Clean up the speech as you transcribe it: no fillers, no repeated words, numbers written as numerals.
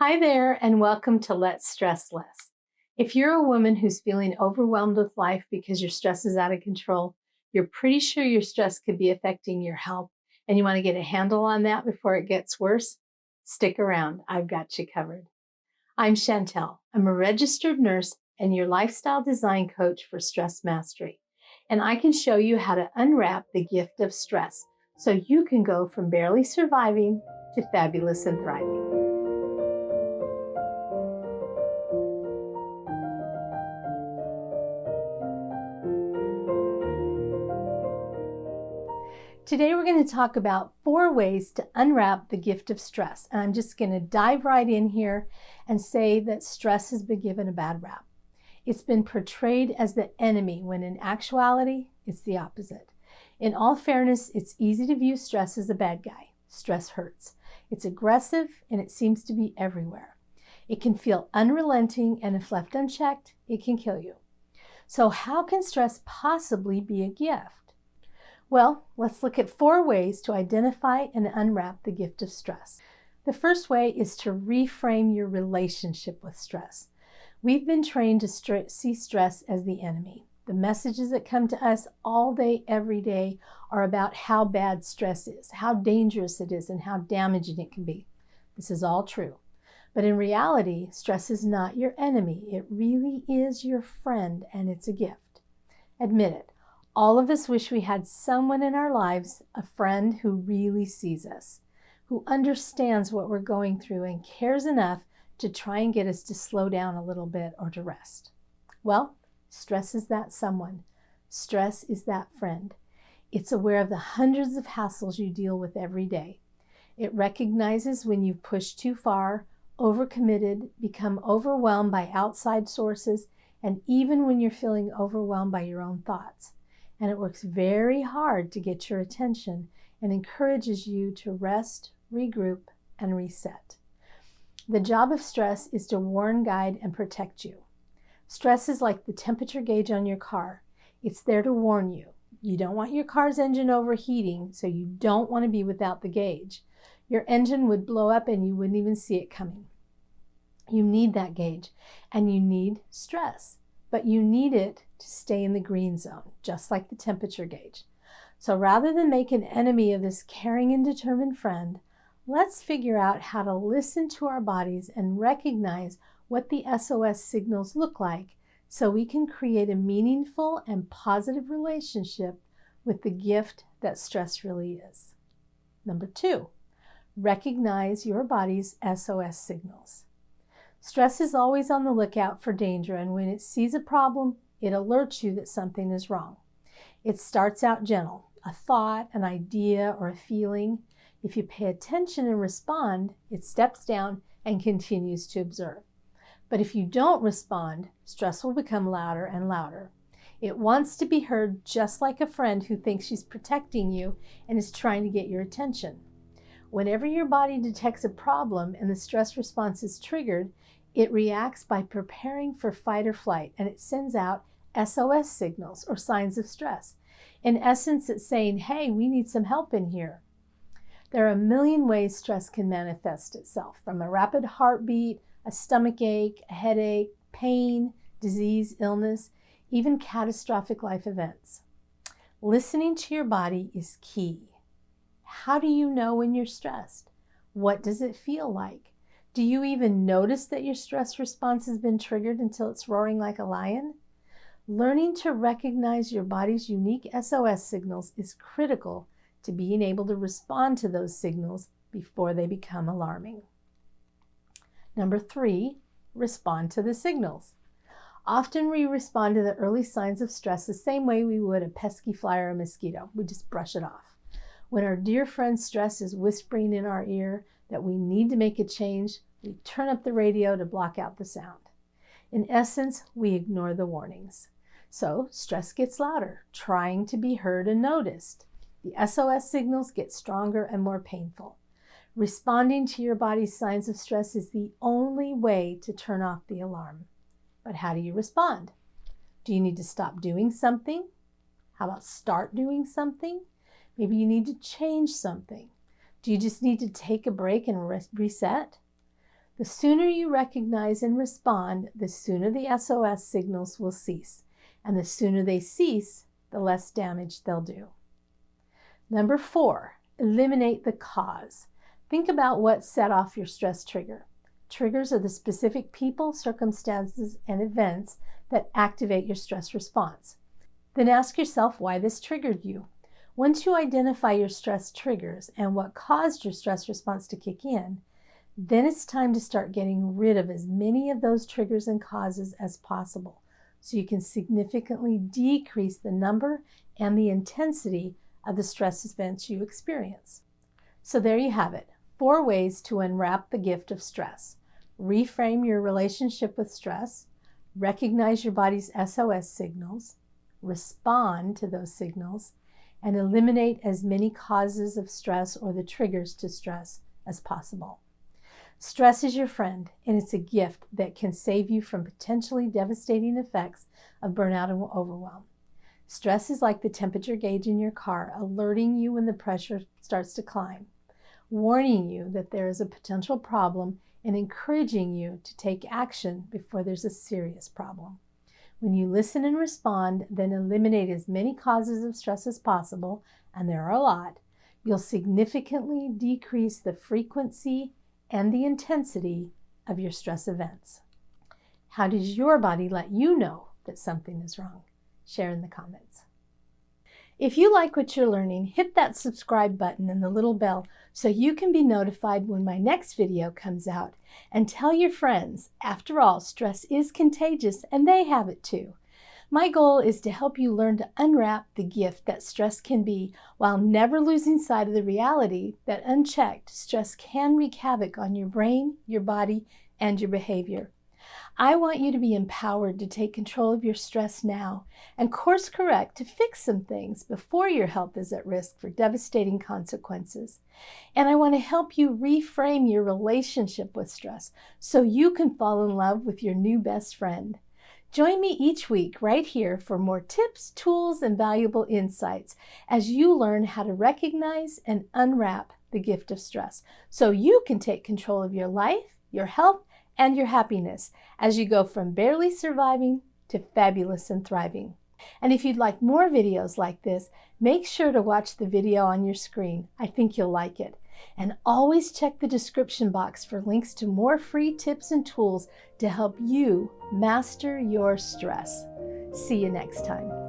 Hi there, and welcome to Let's Stress Less. If you're a woman who's feeling overwhelmed with life because your stress is out of control, you're pretty sure your stress could be affecting your health, and you want to get a handle on that before it gets worse, stick around. I've got you covered. I'm Chantal. I'm a registered nurse and your lifestyle design coach for stress mastery. And I can show you how to unwrap the gift of stress so you can go from barely surviving to fabulous and thriving. Today we're going to talk about 4 ways to unwrap the gift of stress. And I'm just going to dive right in here and say that stress has been given a bad rap. It's been portrayed as the enemy when in actuality, it's the opposite. In all fairness, it's easy to view stress as a bad guy. Stress hurts. It's aggressive and it seems to be everywhere. It can feel unrelenting, and if left unchecked, it can kill you. So how can stress possibly be a gift? Well, let's look at 4 ways to identify and unwrap the gift of stress. The first way is to reframe your relationship with stress. We've been trained to see stress as the enemy. The messages that come to us all day, every day are about how bad stress is, how dangerous it is, and how damaging it can be. This is all true. But in reality, stress is not your enemy. It really is your friend, and it's a gift. Admit it. All of us wish we had someone in our lives, a friend who really sees us, who understands what we're going through and cares enough to try and get us to slow down a little bit or to rest. Well, stress is that someone. Stress is that friend. It's aware of the hundreds of hassles you deal with every day. It recognizes when you've pushed too far, overcommitted, become overwhelmed by outside sources, and even when you're feeling overwhelmed by your own thoughts. And it works very hard to get your attention and encourages you to rest, regroup, and reset. The job of stress is to warn, guide, and protect you. Stress is like the temperature gauge on your car. It's there to warn you. You don't want your car's engine overheating, so you don't want to be without the gauge. Your engine would blow up and you wouldn't even see it coming. You need that gauge, and you need stress. But you need it to stay in the green zone, just like the temperature gauge. So rather than make an enemy of this caring and determined friend, let's figure out how to listen to our bodies and recognize what the SOS signals look like so we can create a meaningful and positive relationship with the gift that stress really is. Number 2, recognize your body's SOS signals. Stress is always on the lookout for danger, and when it sees a problem, it alerts you that something is wrong. It starts out gentle, a thought, an idea, or a feeling. If you pay attention and respond, it steps down and continues to observe. But if you don't respond, stress will become louder and louder. It wants to be heard, just like a friend who thinks she's protecting you and is trying to get your attention. Whenever your body detects a problem and the stress response is triggered, it reacts by preparing for fight or flight, and it sends out SOS signals or signs of stress. In essence, it's saying, hey, we need some help in here. There are a million ways stress can manifest itself, from a rapid heartbeat, a stomach ache, a headache, pain, disease, illness, even catastrophic life events. Listening to your body is key. How do you know when you're stressed? What does it feel like? Do you even notice that your stress response has been triggered until it's roaring like a lion? Learning to recognize your body's unique SOS signals is critical to being able to respond to those signals before they become alarming. Number 3, respond to the signals. Often we respond to the early signs of stress the same way we would a pesky fly or a mosquito. We just brush it off. When our dear friend stress is whispering in our ear that we need to make a change, we turn up the radio to block out the sound. In essence, we ignore the warnings. So stress gets louder, trying to be heard and noticed. The SOS signals get stronger and more painful. Responding to your body's signs of stress is the only way to turn off the alarm. But how do you respond? Do you need to stop doing something? How about start doing something? Maybe you need to change something. Do you just need to take a break and reset? The sooner you recognize and respond, the sooner the SOS signals will cease. And the sooner they cease, the less damage they'll do. Number 4, eliminate the cause. Think about what set off your stress trigger. Triggers are the specific people, circumstances, and events that activate your stress response. Then ask yourself why this triggered you. Once you identify your stress triggers and what caused your stress response to kick in, then it's time to start getting rid of as many of those triggers and causes as possible so you can significantly decrease the number and the intensity of the stress events you experience. So there you have it, 4 ways to unwrap the gift of stress. Reframe your relationship with stress, recognize your body's SOS signals, respond to those signals, and eliminate as many causes of stress or the triggers to stress as possible. Stress is your friend, and it's a gift that can save you from potentially devastating effects of burnout and overwhelm. Stress is like the temperature gauge in your car, alerting you when the pressure starts to climb, warning you that there is a potential problem and encouraging you to take action before there's a serious problem. When you listen and respond, then eliminate as many causes of stress as possible, and there are a lot, you'll significantly decrease the frequency and the intensity of your stress events. How does your body let you know that something is wrong? Share in the comments. If you like what you're learning, hit that subscribe button and the little bell so you can be notified when my next video comes out. And tell your friends, after all, stress is contagious and they have it too. My goal is to help you learn to unwrap the gift that stress can be while never losing sight of the reality that unchecked, stress can wreak havoc on your brain, your body, and your behavior. I want you to be empowered to take control of your stress now and course correct to fix some things before your health is at risk for devastating consequences. And I want to help you reframe your relationship with stress so you can fall in love with your new best friend. Join me each week right here for more tips, tools, and valuable insights as you learn how to recognize and unwrap the gift of stress so you can take control of your life, your health, and your happiness as you go from barely surviving to fabulous and thriving. And if you'd like more videos like this, make sure to watch the video on your screen. I think you'll like it. And always check the description box for links to more free tips and tools to help you master your stress. See you next time.